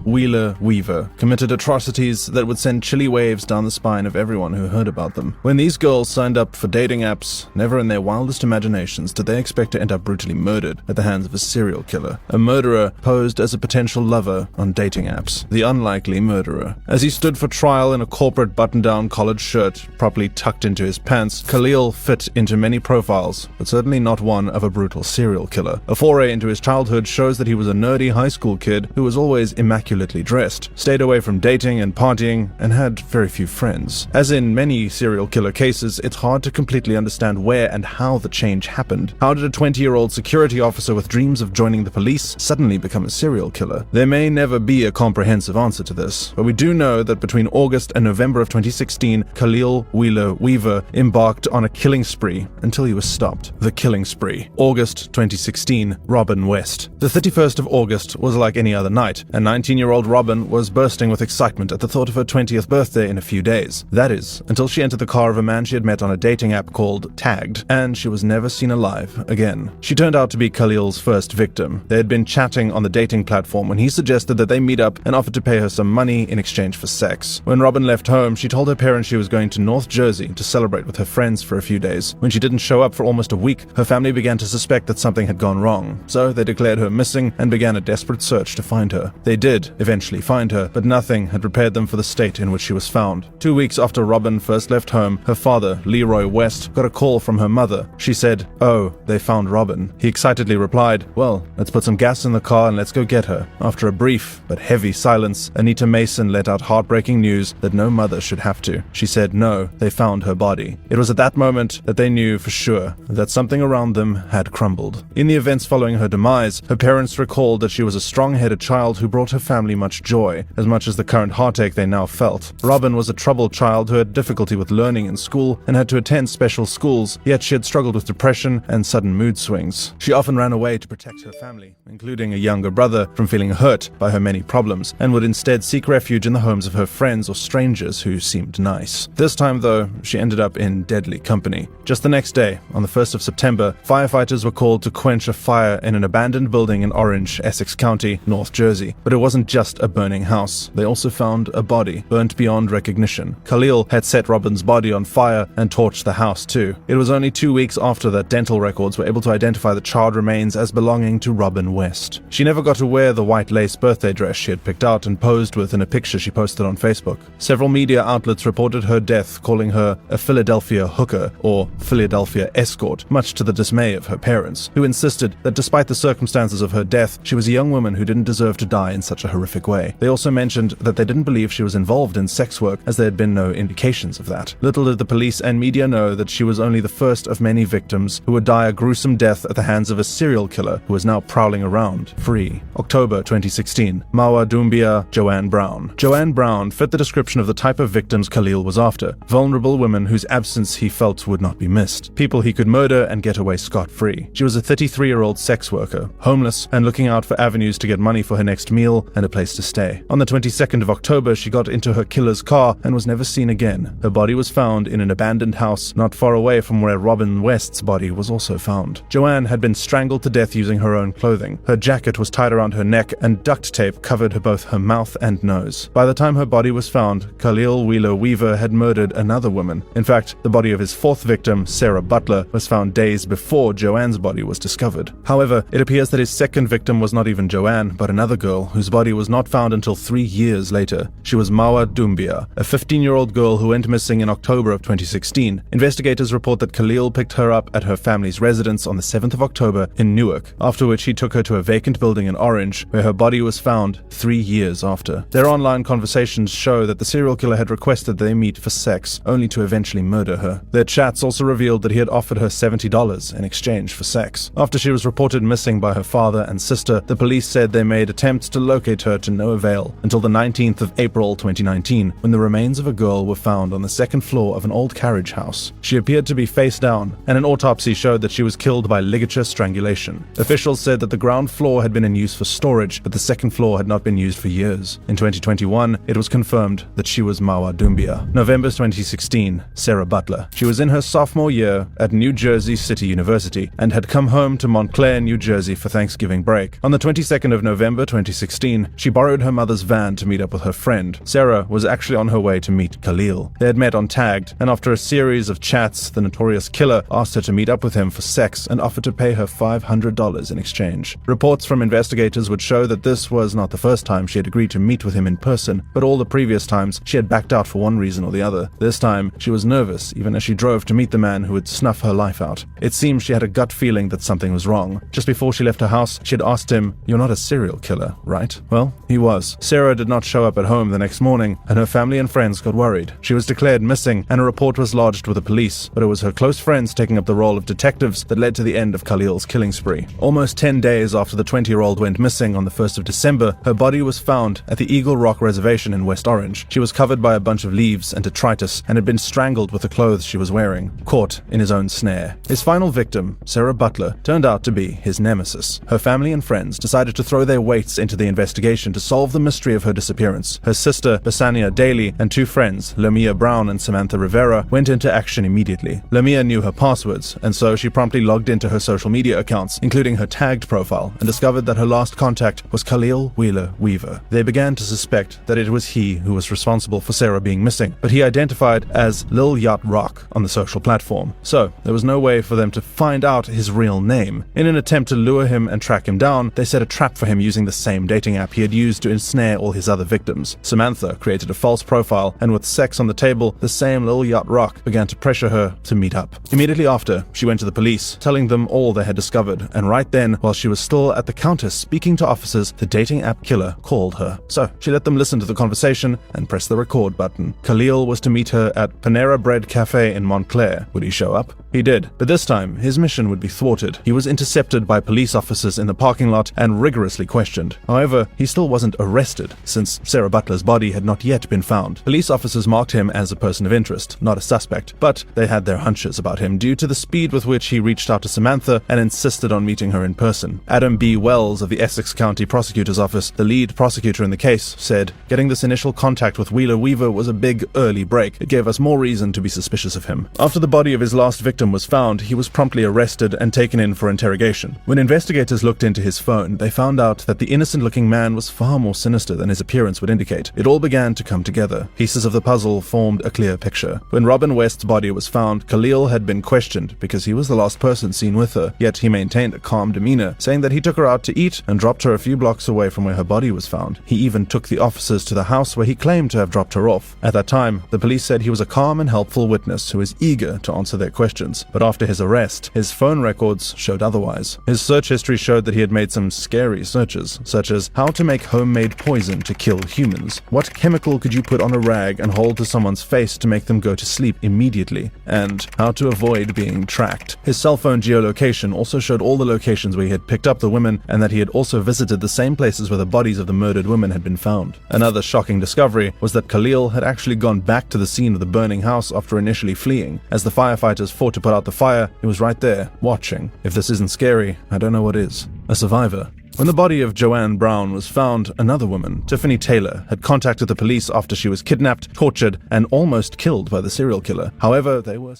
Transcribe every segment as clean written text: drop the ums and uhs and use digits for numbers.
Wheeler Weaver committed atrocities that would send chilly waves down the spine of everyone who heard about them. When these girls signed up for dating apps, never in their wildest imaginations did they expect to end up brutally murdered at the hands of a serial killer. A murderer posed as a potential lover on dating apps. The unlikely murderer. As he stood for trial in a corporate button-down collared shirt, properly tucked into his pants, Khalil fit into many profiles, but certainly not one of a brutal serial killer. A foray into his childhood shows that he was a nerdy high school kid who was always immaculately dressed, stayed away from dating and partying, and had very few friends. As in many serial killer cases, it's hard to completely understand where and how the change happened. How did a 20-year-old security officer with dreams of joining the police suddenly become a serial killer? There may never be a comprehensive answer to this, but we do know that between August and November of 2016, Khalil Wheeler Weaver embarked on a killing spree until he was stopped. The killing spree. August 2016, Robin West. The 31st of August was like any other night, and 19-year-old Robin was bursting with excitement at the thought of her 20th birthday in a few days. That is, until she entered the car of a man she had met on a dating app called Tagged, and she was never seen alive again. She turned out to be Khalil's first victim. They had been chatting on the dating platform when he suggested that they meet up and offered to pay her some money in exchange for sex. When Robin left home, she told her parents she was going to North Jersey to celebrate with her friends for a few days. When she didn't show up for almost a week, her family began to suspect that something had gone wrong, so they declared her missing and began a desperate search to find her. They did eventually find her, but nothing had prepared them for the state in which she was found. 2 weeks after Robin first left home, her father, Leroy West, got a call from her mother. She said, "Oh, they found Robin." He excitedly replied, "Well, let's put some gas in the car and let's go get her." After a brief but heavy silence, Anita Mason let out heartbreaking news that no mother should have to. She said, "No, they found her body." It was at that moment that they knew for sure that something around them had crumbled. In the events following her demise, her parents recalled that she was a strong-headed child who brought her family much joy, as much as the current heartache they now felt. Robin was a troubled child who had difficulty with learning in school and had to attend special schools, yet she had struggled with depression and sudden mood swings. She often ran away to protect her family, including a younger brother, from feeling hurt by her many problems, and would instead seek refuge in the homes of her friends or strangers who seemed nice. This time, though, she ended up in deadly company. Just the next day, on the 1st of September, firefighters were called to quench a fire in an abandoned building in Orange, Essex County, North Jersey. But it wasn't just a burning house. They also found a body, burnt beyond recognition. Khalil had set Robin's body on fire and torched the house too. It was only 2 weeks after that dental records were able to identify the charred remains as belonging to Robin West. She never got to wear the white lace birthday dress she had picked out and posed with in a picture she posted on Facebook. Several media outlets reported her death, calling her a Philadelphia hooker or Philadelphia escort, much to the dismay of her parents, who insisted that despite the circumstances of her death, she was a young woman who didn't deserve to die in such a horrific way. They also mentioned that they didn't believe she was involved in sex work, as there had been no indications of that. Little did the police and media know that she was only the first of many victims who would die a gruesome death at the hands of a serial killer who was now prowling around free. October 2016. Mawa Doumbia, Joanne Brown. Joanne Brown fit the description of the type of victims Khalil was after. Vulnerable women whose absence he felt would not be missed. People he could murder and get away scot-free. She was a 33-year-old sex worker, homeless and looking out for avenues to get money for her next meal and a place to stay. On the 22nd of October, she got into her killer's car and was never seen again. Her body was found in an abandoned house not far away from where Robin West's body was also found. Joanne had been strangled to death using her own clothing. Her jacket was tied around her neck and duct tape covered both her mouth and nose. By the time her body was found, Khalil Wheeler Weaver had murdered another woman. In fact, the body of his fourth victim, Sarah Butler, was found days before Joanne's body was discovered. However, it appears that his second victim was not even Joanne, but another girl whose body was not found until 3 years later. She was Mawa Doumbia, a 15-year-old girl who went missing in October of 2016. Investigators report that Khalil picked her up at her family's residence on the 7th of October in Newark, after which he took her to a vacant building in Orange, where her body was found 3 years after. Their online conversations show that the serial killer had requested they meet for sex, only to eventually murder her. Their chats also revealed that he had offered her $70 in exchange for sex. After she was reported missing by her father and sister, the police said they made attempts to locate her to no avail until the 19th of April 2019, when the remains of a girl were found on the second floor of an old carriage house. She appeared to be face down, and an autopsy showed that she was killed by ligature strangulation. Officials said that the ground floor had been in use for storage, but the second floor had not been used for years. In 2021, it was confirmed that she was Mawa Doumbia. November 2016, Sarah Butler. She was in her sophomore year at New Jersey City University and had come home to Montclair, New Jersey for Thanksgiving break. On the 22nd of November 2016, She borrowed her mother's van to meet up with her friend. Sarah was actually on her way to meet Khalil. They had met on Tagged, and after a series of chats, the notorious killer asked her to meet up with him for sex and offered to pay her $500 in exchange. Reports from investigators would show that this was not the first time she had agreed to meet with him in person, but all the previous times she had backed out for one reason or the other. This time, she was nervous even as she drove to meet the man who would snuff her life out. It seemed she had a gut feeling that something was wrong. Just before she left her house, she had asked him, "You're not a serial killer, right?" Well, he was. Sarah did not show up at home the next morning, and her family and friends got worried. She was declared missing, and a report was lodged with the police, but it was her close friends taking up the role of detectives that led to the end of Khalil's killing spree. Almost 10 days after the 20-year-old went missing on the 1st of December, her body was found at the Eagle Rock Reservation in West Orange. She was covered by a bunch of leaves and detritus and had been strangled with the clothes she was wearing, caught in his own snare. His final victim, Sarah Butler, turned out to be his nemesis. Her family and friends decided to throw their weights into the investigation to solve the mystery of her disappearance. Her sister, Basania Daly, and two friends, Lamia Brown and Samantha Rivera, went into action immediately. Lamia knew her passwords, and so she promptly logged into her social media accounts, including her tagged profile, and discovered that her last contact was Khalil Wheeler Weaver. They began to suspect that it was he who was responsible for Sarah being missing, but he identified as Lil Yacht Rock on the social platform, so there was no way for them to find out his real name. In an attempt to lure him and track him down, they set a trap for him using the same dating app he had used to ensnare all his other victims. Samantha created a false profile, and with sex on the table, the same Lil Yacht Rock began to pressure her to meet up. Immediately after, she went to the police, telling them all they had discovered, and right then, while she was still at the counter speaking to officers, the dating app killer called her. So, she let them listen to the conversation and press the record button. Khalil was to meet her at Panera Bread Cafe in Montclair. Would he show up? He did, but this time, his mission would be thwarted. He was intercepted by police officers in the parking lot and rigorously questioned. However, he still wasn't arrested, since Sarah Butler's body had not yet been found. Police officers marked him as a person of interest, not a suspect, but they had their hunches about him due to the speed with which he reached out to Samantha and insisted on meeting her in person. Adam B. Wells of the Essex County Prosecutor's Office, the lead prosecutor in the case, said, "Getting this initial contact with Wheeler Weaver was a big early break. It gave us more reason to be suspicious of him." After the body of his last victim was found, he was promptly arrested and taken in for interrogation. When investigators looked into his phone, they found out that the innocent-looking man was far more sinister than his appearance would indicate. It all began to come together. Pieces of the puzzle formed a clear picture. When Robin West's body was found, Khalil had been questioned because he was the last person seen with her, yet he maintained a calm demeanor, saying that he took her out to eat and dropped her a few blocks away from where her body was found. He even took the officers to the house where he claimed to have dropped her off. At that time, the police said he was a calm and helpful witness who was eager to answer their questions. But after his arrest, his phone records showed otherwise. His search history showed that he had made some scary searches, such as how to make homemade poison to kill humans, what chemical could you put on a rag and hold to someone's face to make them go to sleep immediately, and how to avoid being tracked. His cell phone geolocation also showed all the locations where he had picked up the women, and that he had also visited the same places where the bodies of the murdered women had been found. Another shocking discovery was that Khalil had actually gone back to the scene of the burning house after initially fleeing. As the firefighters fought to put out the fire, he was right there, watching. If this isn't scary, I don't know what is. A survivor. When the body of Joanne Brown was found, another woman, Tiffany Taylor, had contacted the police after she was kidnapped, tortured, and almost killed by the serial killer. However, they were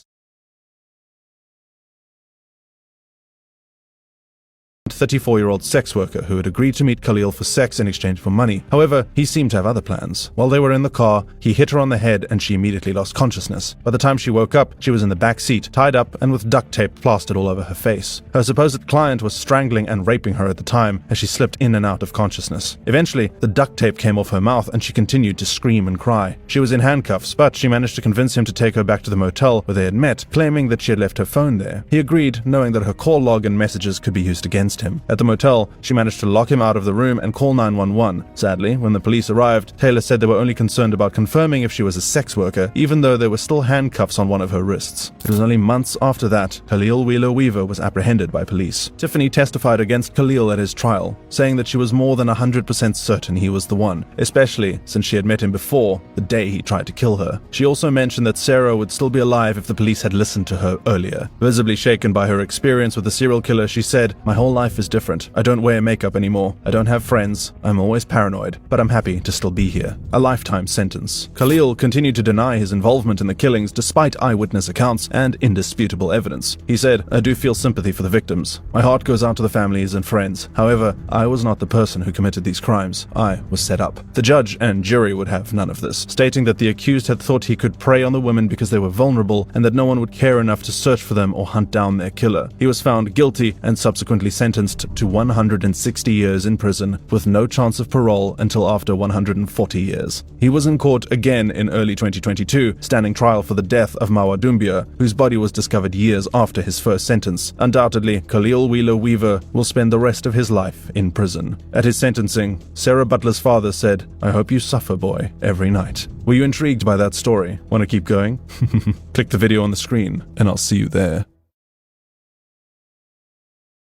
34-year-old sex worker who had agreed to meet Khalil for sex in exchange for money. However, he seemed to have other plans. While they were in the car, he hit her on the head and she immediately lost consciousness. By the time she woke up, she was in the back seat, tied up and with duct tape plastered all over her face. Her supposed client was strangling and raping her at the time as she slipped in and out of consciousness. Eventually, the duct tape came off her mouth and she continued to scream and cry. She was in handcuffs, but she managed to convince him to take her back to the motel where they had met, claiming that she had left her phone there. He agreed, knowing that her call log and messages could be used against him. At the motel, she managed to lock him out of the room and call 911. Sadly, when the police arrived, Taylor said they were only concerned about confirming if she was a sex worker, even though there were still handcuffs on one of her wrists. It was only months after that, Khalil Wheeler Weaver was apprehended by police. Tiffany testified against Khalil at his trial, saying that she was more than 100% certain he was the one, especially since she had met him before, the day he tried to kill her. She also mentioned that Sarah would still be alive if the police had listened to her earlier. Visibly shaken by her experience with the serial killer, she said, "My whole life life is different. I don't wear makeup anymore. I don't have friends. I'm always paranoid, but I'm happy to still be here. A lifetime sentence. Khalil continued to deny his involvement in the killings despite eyewitness accounts and indisputable evidence. He said, "I do feel sympathy for the victims. My heart goes out to the families and friends. However, I was not the person who committed these crimes. I was set up." The judge and jury would have none of this, stating that the accused had thought he could prey on the women because they were vulnerable and that no one would care enough to search for them or hunt down their killer. He was found guilty and subsequently sentenced to 160 years in prison with no chance of parole until after 140 years. He was in court again in early 2022, standing trial for the death of Mawa Doumbia, whose body was discovered years after his first sentence. Undoubtedly, Khalil Wheeler Weaver will spend the rest of his life in prison. At his sentencing, Sarah Butler's father said, "I hope you suffer, boy, every night." Were you intrigued by that story? Want to keep going? Click the video on the screen, and I'll see you there.